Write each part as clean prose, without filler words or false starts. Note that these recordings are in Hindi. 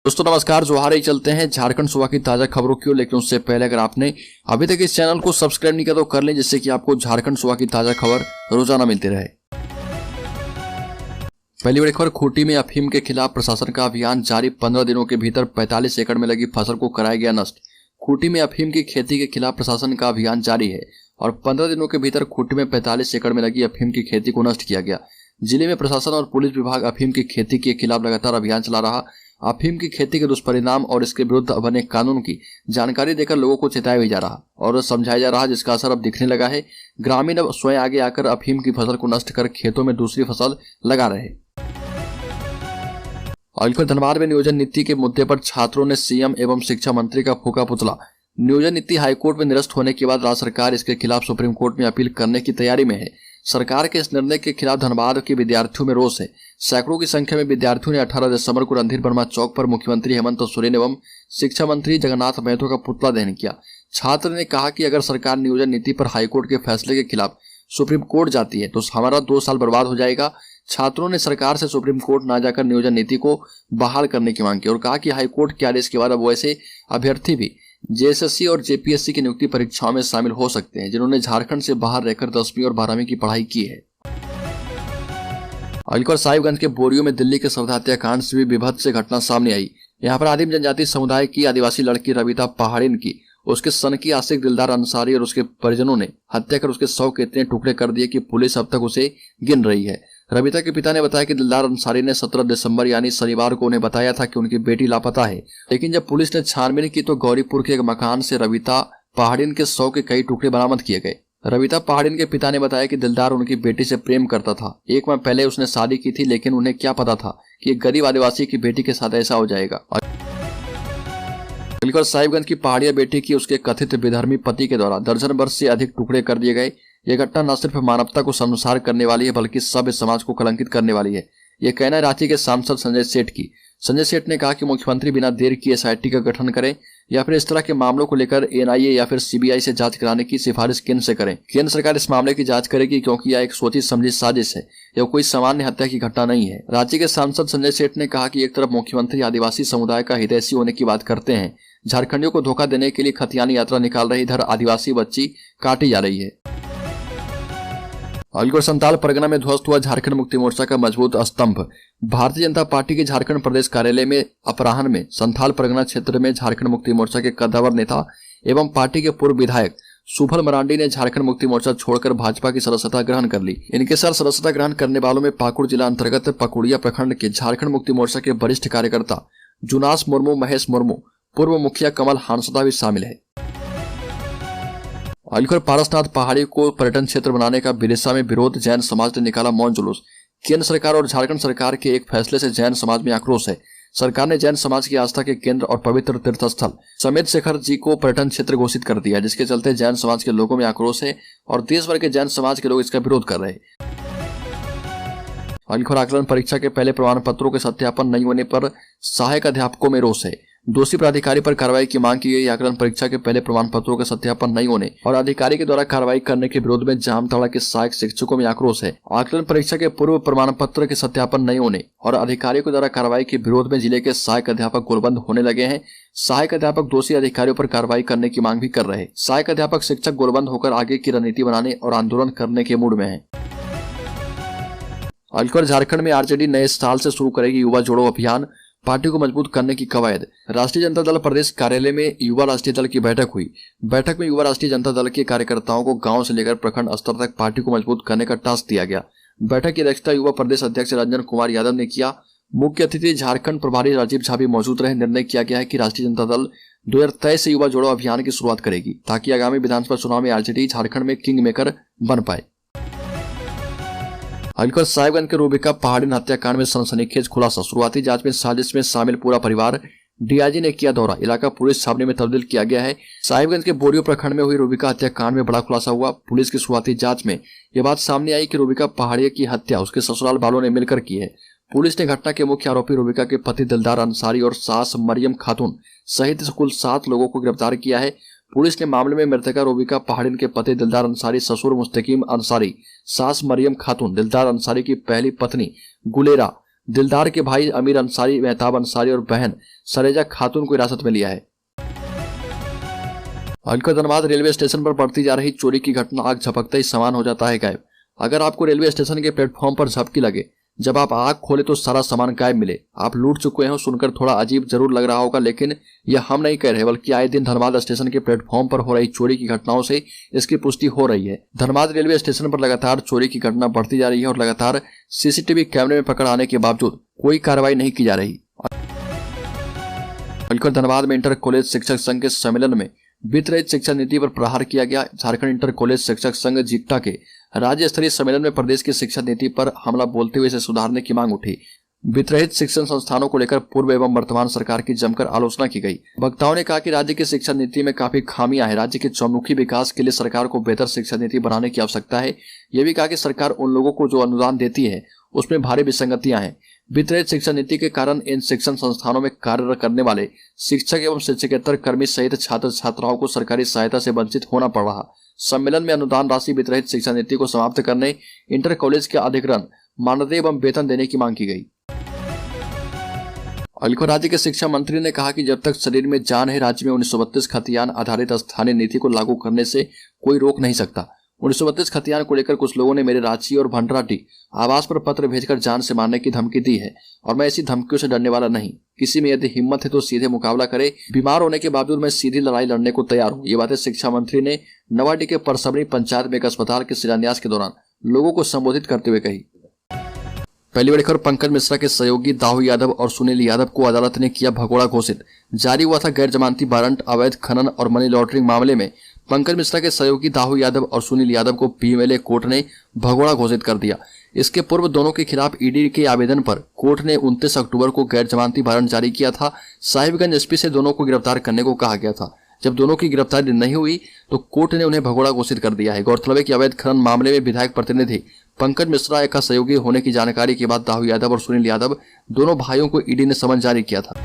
दोस्तों नमस्कार, जोहार ही चलते हैं झारखंड सूबा की ताजा खबरों की ओर। लेकिन उससे पहले अगर आपने अभी तक इस चैनल को सब्सक्राइब नहीं किया तो कर लें, जिससे कि आपको झारखंड सूबा की ताजा खबर रोजाना मिलती रहे। पहली बड़ी खबर, खूंटी में अफीम के खिलाफ प्रशासन का अभियान जारी। 15 दिनों के भीतर 45 एकड़ में लगी फसल को कराया गया नष्ट। खूंटी में अफीम की खेती के खिलाफ प्रशासन का अभियान जारी है और 15 दिनों के भीतर खूंटी में 45 एकड़ में लगी अफीम की खेती को नष्ट किया गया। जिले में प्रशासन और पुलिस विभाग अफीम की खेती के खिलाफ लगातार अभियान चला रहा। अफीम की खेती के दुष्परिणाम और इसके विरुद्ध बने कानून की जानकारी देकर लोगों को चेताया भी जा रहा और समझाया जा रहा, जिसका असर अब दिखने लगा है। ग्रामीण अब स्वयं आगे आकर अफीम की फसल को नष्ट कर खेतों में दूसरी फसल लगा रहे। और धनबाद में नियोजन नीति के मुद्दे पर छात्रों ने सीएम एवं शिक्षा मंत्री का फूका पुतला। नियोजन नीति हाईकोर्ट में निरस्त होने के बाद राज्य सरकार इसके खिलाफ सुप्रीम कोर्ट में अपील करने की तैयारी में है। सरकार के इस निर्णय के खिलाफ धनबाद के विद्यार्थियों में रोष है। सैकड़ों की संख्या में विद्यार्थियों ने 18 दिसंबर को रणधीर वर्मा चौक पर मुख्यमंत्री हेमंत सोरेन एवं शिक्षा मंत्री जगन्नाथ महतो का पुतला दहन किया। छात्र ने कहा कि अगर सरकार नियोजन नीति पर हाईकोर्ट के फैसले के खिलाफ सुप्रीम कोर्ट जाती है तो हमारा 2 साल बर्बाद हो जाएगा। छात्रों ने सरकार से सुप्रीम कोर्ट न जाकर नियोजन नीति को बहाल करने की मांग की और कहा कि हाईकोर्ट के आदेश के बाद अब वैसे अभ्यर्थी भी जेएसएससी और जेपीएससी की नियुक्ति परीक्षाओं में शामिल हो सकते हैं जिन्होंने झारखंड से बाहर रहकर 10वीं और 12वीं की पढ़ाई की है। और साहिबगंज के बोरियो में दिल्ली के सवधा हत्याकांड से भी विभत्स घटना सामने आई। यहाँ पर आदिम जनजाति समुदाय की आदिवासी लड़की रविता पहाड़िन की उसके सन की आशिक दिलदार अंसारी और उसके परिजनों ने हत्या कर उसके शव के इतने टुकड़े कर दिए कि पुलिस अब तक उसे गिन रही है। रविता के पिता ने बताया कि दिलदार अंसारी ने 17 दिसंबर यानी शनिवार को उन्हें बताया था कि उनकी बेटी लापता है, लेकिन जब पुलिस ने छानबीन की तो गौरीपुर के एक मकान से रविता पहाड़िन के शव के कई टुकड़े बरामद किए गए। रविता पहाड़िन के पिता ने बताया कि दिलदार उनकी बेटी से प्रेम करता था। 1 माह पहले उसने शादी की थी, लेकिन उन्हें क्या पता था कि एक गरीब आदिवासी की बेटी के साथ ऐसा हो जाएगा। साहिबगंज की पहाड़िया बेटी की उसके कथित विधर्मी पति के द्वारा दर्जन वर्ष से अधिक टुकड़े कर दिए गए। यह घटना न सिर्फ मानवता को शर्मसार करने वाली है बल्कि सभ्य समाज को कलंकित करने वाली है। यह कहना है रांची के सांसद संजय सेठ की। संजय सेठ ने कहा कि मुख्यमंत्री बिना देर किए एसआईटी का गठन करें या फिर इस तरह के मामलों को लेकर एनआईए या फिर सीबीआई से जांच कराने की सिफारिश केंद्र से करें। केंद्र सरकार इस मामले की जांच करेगी क्योंकि यह एक सोची समझी साजिश है, यह कोई सामान्य हत्या की घटना नहीं है। रांची के सांसद संजय सेठ ने कहा कि एक तरफ मुख्यमंत्री आदिवासी समुदाय का हितैषी होने की बात करते हैं, झारखंडियों को धोखा देने के लिए खतियानी यात्रा निकाल रही, इधर आदिवासी बच्ची काटी जा रही है। और संथाल परगना में ध्वस्त हुआ झारखंड मुक्ति मोर्चा का मजबूत स्तंभ। भारतीय जनता पार्टी के झारखंड प्रदेश कार्यालय में अपराह्न में संथाल परगना क्षेत्र में झारखंड मुक्ति मोर्चा के कद्दावर नेता एवं पार्टी के पूर्व विधायक सुफल मरांडी ने झारखंड मुक्ति मोर्चा छोड़कर भाजपा की सदस्यता ग्रहण कर ली। इनके साथ सदस्यता ग्रहण करने वालों में पाकुड़ जिला अंतर्गत पकुड़िया प्रखंड के झारखंड मुक्ति मोर्चा के वरिष्ठ कार्यकर्ता जुनास मुर्मू, महेश मुर्मू, पूर्व मुखिया कमल हांसदा भी शामिल है। अलखर पारसनाथ पहाड़ी को पर्यटन क्षेत्र बनाने का विदिशा में विरोध, जैन समाज ने निकाला मौन जुलूस। केंद्र सरकार और झारखंड सरकार के एक फैसले से जैन समाज में आक्रोश है। सरकार ने जैन समाज की आस्था के केंद्र और पवित्र तीर्थस्थल समेत शेखर जी को पर्यटन क्षेत्र घोषित कर दिया, जिसके चलते जैन समाज के लोगों में आक्रोश है और देश भर के जैन समाज के लोग इसका विरोध कर रहे हैं। अलखर आकलन परीक्षा के पहले प्रमाण पत्रों के सत्यापन नहीं होने पर सहायक अध्यापकों में रोष है। दोषी प्राधिकारी पर कार्रवाई की मांग की गई। आकलन परीक्षा के पहले प्रमाण पत्रों के सत्यापन नहीं होने और अधिकारी के द्वारा कार्रवाई करने के विरोध में जामताड़ा के सहायक शिक्षकों में आक्रोश है। आकलन परीक्षा के पूर्व प्रमाण पत्र के सत्यापन नहीं होने और अधिकारियों के द्वारा कार्रवाई के विरोध में जिले के सहायक अध्यापक गोलबंद होने लगे हैं। सहायक अध्यापक दोषी अधिकारियों पर कार्रवाई करने की मांग भी कर रहे हैं। सहायक अध्यापक शिक्षक गोलबंद होकर आगे की रणनीति बनाने और आंदोलन करने के मूड में है। अलखर झारखंड में आरजेडी नए साल से शुरू करेगी युवा जोड़ो अभियान, पार्टी को मजबूत करने की कवायद। राष्ट्रीय जनता दल प्रदेश कार्यालय में युवा राष्ट्रीय दल की बैठक हुई। बैठक में युवा राष्ट्रीय जनता दल के कार्यकर्ताओं को गांव से लेकर प्रखंड स्तर तक पार्टी को मजबूत करने का टास्क दिया गया। बैठक की अध्यक्षता युवा प्रदेश अध्यक्ष रंजन कुमार यादव ने किया। मुख्य अतिथि झारखंड प्रभारी राजीव झा भी मौजूद रहे। निर्णय किया गया है कि राष्ट्रीय जनता दल 2023 से युवा जोड़ो अभियान की शुरुआत करेगी ताकि आगामी विधानसभा चुनाव में आरजेडी झारखंड में किंग मेकर बन पाए। अलखर साहिबगंज के रूबिका पहाड़िन हत्याकांड में सनसनीखेज खुलासा। शुरुआती जांच में साजिश में शामिल पूरा परिवार। डीआईजी ने किया दौरा, इलाका पुलिस छावनी में तब्दील किया गया है। साहिबगंज के बोरियो प्रखंड में हुई रूबिका हत्याकांड में बड़ा खुलासा हुआ। पुलिस की शुरुआती जांच में यह बात सामने आई कि रूबिका पहाड़िया की हत्या उसके ससुराल वालों ने मिलकर की है। पुलिस ने घटना के मुख्य आरोपी रूबिका के पति दिलदार अंसारी और सास मरियम खातून सहित कुल 7 लोगों को गिरफ्तार किया है। पुलिस ने मामले में मृतका रूबिका पहाड़िन के पति दिलदार अंसारी, ससुर मुस्तकीम अंसारी, सास मरियम खातून, दिलदार अंसारी की पहली पत्नी गुलेरा, दिलदार के भाई अमीर अंसारी, मेहताब अंसारी और बहन सरेजा खातून को हिरासत में लिया है। अलकर धनबाद रेलवे स्टेशन पर बढ़ती जा रही चोरी की घटना आग झपकते ही समान हो जाता है गायब। अगर आपको रेलवे स्टेशन के प्लेटफॉर्म पर झपकी लगे, जब आप आग खोले तो सारा सामान गायब मिले, आप लूट चुके हो, सुनकर थोड़ा अजीब जरूर लग रहा होगा, लेकिन यह हम नहीं कह रहे, बल्कि आए दिन धनबाद स्टेशन के प्लेटफॉर्म पर हो रही चोरी की घटनाओं से इसकी पुष्टि हो रही है। धनबाद रेलवे स्टेशन पर लगातार चोरी की घटना बढ़ती जा रही है और लगातार सीसीटीवी कैमरे में पकड़ आने के बावजूद कोई कार्रवाई नहीं की जा रही। अलकर धनबाद में इंटर कॉलेज शिक्षक संघ के सम्मेलन में वित्त रहित शिक्षा नीति पर प्रहार किया गया। झारखंड इंटर कॉलेज शिक्षक संघ जिक्टा के राज्य स्तरीय सम्मेलन में प्रदेश की शिक्षा नीति पर हमला बोलते हुए इसे सुधारने की मांग उठी। वित्त रहित शिक्षण संस्थानों को लेकर पूर्व एवं वर्तमान सरकार की जमकर आलोचना की गई। वक्ताओं ने कहा कि राज्य की शिक्षा नीति में काफी खामियां हैं। राज्य के चौमुखी विकास के लिए सरकार को बेहतर शिक्षा नीति बनाने की आवश्यकता है। यह भी कहा कि सरकार उन लोगों को जो अनुदान देती है उसमें भारी विसंगतियां हैं। वित्त रहित शिक्षा नीति के कारण इन शिक्षण संस्थानों में कार्यरत करने वाले शिक्षक एवं शिक्षकेतर कर्मी सहित छात्र छात्राओं को सरकारी सहायता से वंचित होना पड़ रहा। सम्मेलन में अनुदान राशि वित्त रहित शिक्षा नीति को समाप्त करने, इंटर कॉलेज के अधिग्रहण, मानदेय एवं वेतन देने की मांग की गई। अलकर राज्य के शिक्षा मंत्री ने कहा कि जब तक शरीर में जान है, राज्य में 1932 खतियान आधारित स्थानीय नीति को लागू करने से कोई रोक नहीं सकता। 1932 खतियान को लेकर कुछ लोगों ने मेरे रांची और भंडराटी आवास पर पत्र भेजकर जान से मारने की धमकी दी है और मैं ऐसी धमकियों से डरने वाला नहीं। किसी में यदि हिम्मत है तो सीधे मुकाबला करे। बीमार होने के बावजूद मैं सीधी लड़ाई लड़ने को तैयार हूँ। ये बातें शिक्षा मंत्री ने नवाडी के परसबनी पंचायत में एक अस्पताल के शिलान्यास के दौरान लोगों को संबोधित करते हुए कही। पहली बड़ी खबर, पंकज मिश्रा के सहयोगी दाऊ यादव और सुनील यादव को अदालत ने किया भगोड़ा घोषित। जारी हुआ था गैर जमानती वारंट। अवैध खनन और मनी लॉन्ड्रिंग मामले में पंकज मिश्रा के सहयोगी दाऊ यादव और सुनील यादव को पीएमएलए कोर्ट ने भगोड़ा घोषित कर दिया। इसके पूर्व दोनों के खिलाफ ईडी के आवेदन पर कोर्ट ने 29 अक्टूबर को गैर जमानती वारंट जारी किया था। साहिबगंज एसपी से दोनों को गिरफ्तार करने को कहा गया था। जब दोनों की गिरफ्तारी नहीं हुई तो कोर्ट ने उन्हें भगोड़ा घोषित कर दिया है। गौरतलब है कि अवैध खनन मामले में विधायक प्रतिनिधि पंकज मिश्रा का सहयोगी होने की जानकारी के बाद दाऊ यादव और सुनील यादव दोनों भाइयों को ईडी ने समन जारी किया था।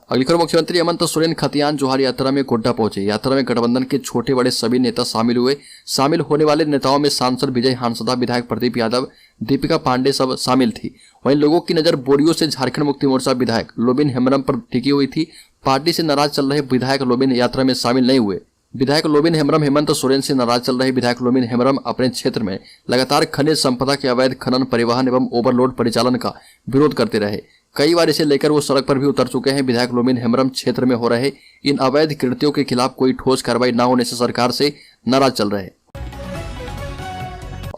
अगली खबर, मुख्यमंत्री हेमंत सोरेन खतियान जोहार यात्रा में गोड्डा पहुंचे। यात्रा में गठबंधन के छोटे बड़े सभी नेता शामिल हुए। शामिल होने वाले नेताओं में सांसद विजय हांसदा, विधायक प्रदीप यादव, दीपिका पांडे सब शामिल थी। वहीं लोगों की नजर बोरियो से झारखंड मुक्ति मोर्चा विधायक लोबिन हेम्ब्रम पर टिकी हुई थी। पार्टी से नाराज चल रहे विधायक लोबिन यात्रा में शामिल नहीं हुए। विधायक लोबिन हेम्ब्रम हेमंत सोरेन से नाराज चल रहे विधायक लोबिन हेम्ब्रम अपने क्षेत्र में लगातार खनिज संपदा के अवैध खनन, परिवहन एवं ओवरलोड परिचालन का विरोध करते रहे। कई बार इसे लेकर वो सड़क पर भी उतर चुके हैं। विधायक लोबिन हेम्ब्रम क्षेत्र में हो रहे इन अवैध कृत्यों के खिलाफ कोई ठोस कार्रवाई न होने से सरकार से नाराज चल रहे।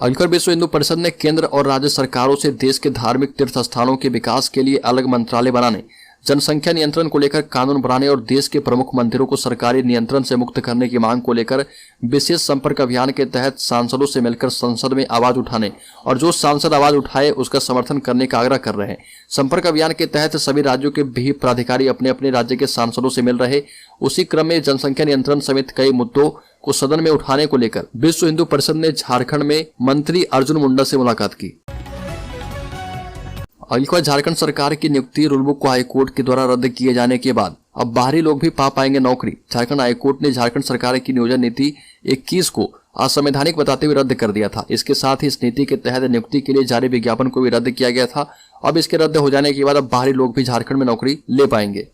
अलकर विश्व हिंदू परिषद ने केंद्र और राज्य सरकारों से देश के धार्मिक तीर्थ स्थानों के विकास के लिए अलग मंत्रालय बनाने, जनसंख्या नियंत्रण को लेकर कानून बनाने और देश के प्रमुख मंदिरों को सरकारी नियंत्रण से मुक्त करने की मांग को लेकर विशेष संपर्क अभियान के तहत सांसदों से मिलकर संसद में आवाज उठाने और जो सांसद आवाज उठाए उसका समर्थन करने का आग्रह कर रहे हैं। संपर्क अभियान के तहत सभी राज्यों के भी प्राधिकारी अपने अपने राज्य के सांसदों से मिल रहे। उसी क्रम में जनसंख्या नियंत्रण समेत कई मुद्दों को सदन में उठाने को लेकर विश्व हिंदू परिषद ने झारखंड में मंत्री अर्जुन मुंडा से मुलाकात की। अगली खबर, झारखंड सरकार की नियुक्ति रूल बुक को हाईकोर्ट के द्वारा रद्द किए जाने के बाद अब बाहरी लोग भी पा पाएंगे नौकरी। झारखंड हाईकोर्ट ने झारखंड सरकार की नियोजन नीति 21 को असंवैधानिक बताते हुए रद्द कर दिया था। इसके साथ ही इस नीति के तहत नियुक्ति के लिए जारी विज्ञापन को भी रद्द किया गया था। अब इसके रद्द हो जाने के बाद अब बाहरी लोग भी झारखंड में नौकरी ले पाएंगे।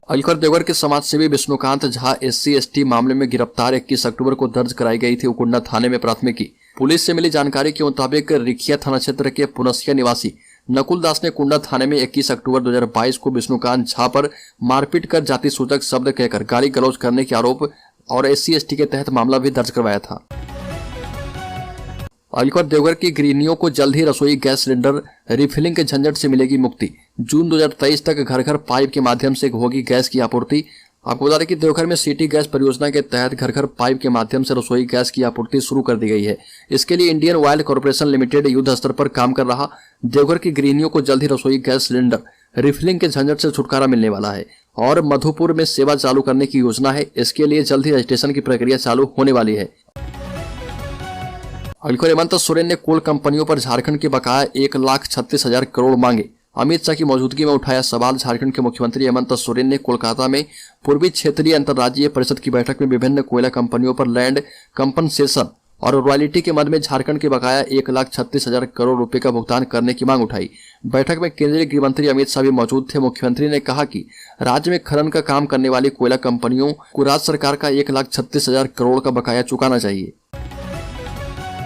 अगली खबर, देवघर के समाजसेवी विष्णुकांत झा SC/ST मामले में गिरफ्तार। 21 अक्टूबर को दर्ज कराई गई थी उकुंडा थाने में प्राथमिकी। पुलिस से मिली जानकारी के मुताबिक रिखिया थाना क्षेत्र के पुनसिया निवासी नकुल दास ने कुंडा थाने में 21 अक्टूबर 2022 को विष्णुकांत झा पर मारपीट कर जाति सूचक शब्द कहकर गाली गलौज करने के आरोप और SC/ST के तहत मामला भी दर्ज करवाया था। अगली खबर, देवघर की गृहिणियों को जल्द ही रसोई गैस सिलेंडर रिफिलिंग के झंझट से मिलेगी मुक्ति। जून 2023 तक घर घर पाइप के माध्यम से होगी गैस की आपूर्ति। आपको बता दें कि देवघर में सिटी गैस परियोजना के तहत घर घर पाइप के माध्यम से रसोई गैस की आपूर्ति शुरू कर दी गई है। इसके लिए इंडियन ऑयल कॉर्पोरेशन लिमिटेड युद्ध स्तर पर काम कर रहा। देवघर की गृहिणियों को जल्द ही रसोई गैस सिलेंडर रिफिलिंग के झंझट से छुटकारा मिलने वाला है और मधुपुर में सेवा चालू करने की योजना है। इसके लिए जल्द ही रजिस्ट्रेशन की प्रक्रिया चालू होने वाली है। अगली खबर, हेमंत सोरेन ने कोल कंपनियों पर झारखंड के बकाया 1,36,000 करोड़ मांगे। अमित शाह की मौजूदगी में उठाया सवाल। झारखंड के मुख्यमंत्री हेमंत सोरेन ने कोलकाता में पूर्वी क्षेत्रीय अंतर्राज्यीय परिषद की बैठक में विभिन्न कोयला कंपनियों पर लैंड कंपनसेशन और रॉयल्टी के मद में झारखंड के बकाया 1,36,000 करोड़ रुपए का भुगतान करने की मांग उठाई। बैठक में केंद्रीय गृह मंत्री अमित शाह भी मौजूद थे। मुख्यमंत्री ने कहा कि राज्य में खनन का काम करने वाली कोयला कंपनियों को राज्य सरकार का 1,36,000 करोड़ का बकाया चुकाना चाहिए।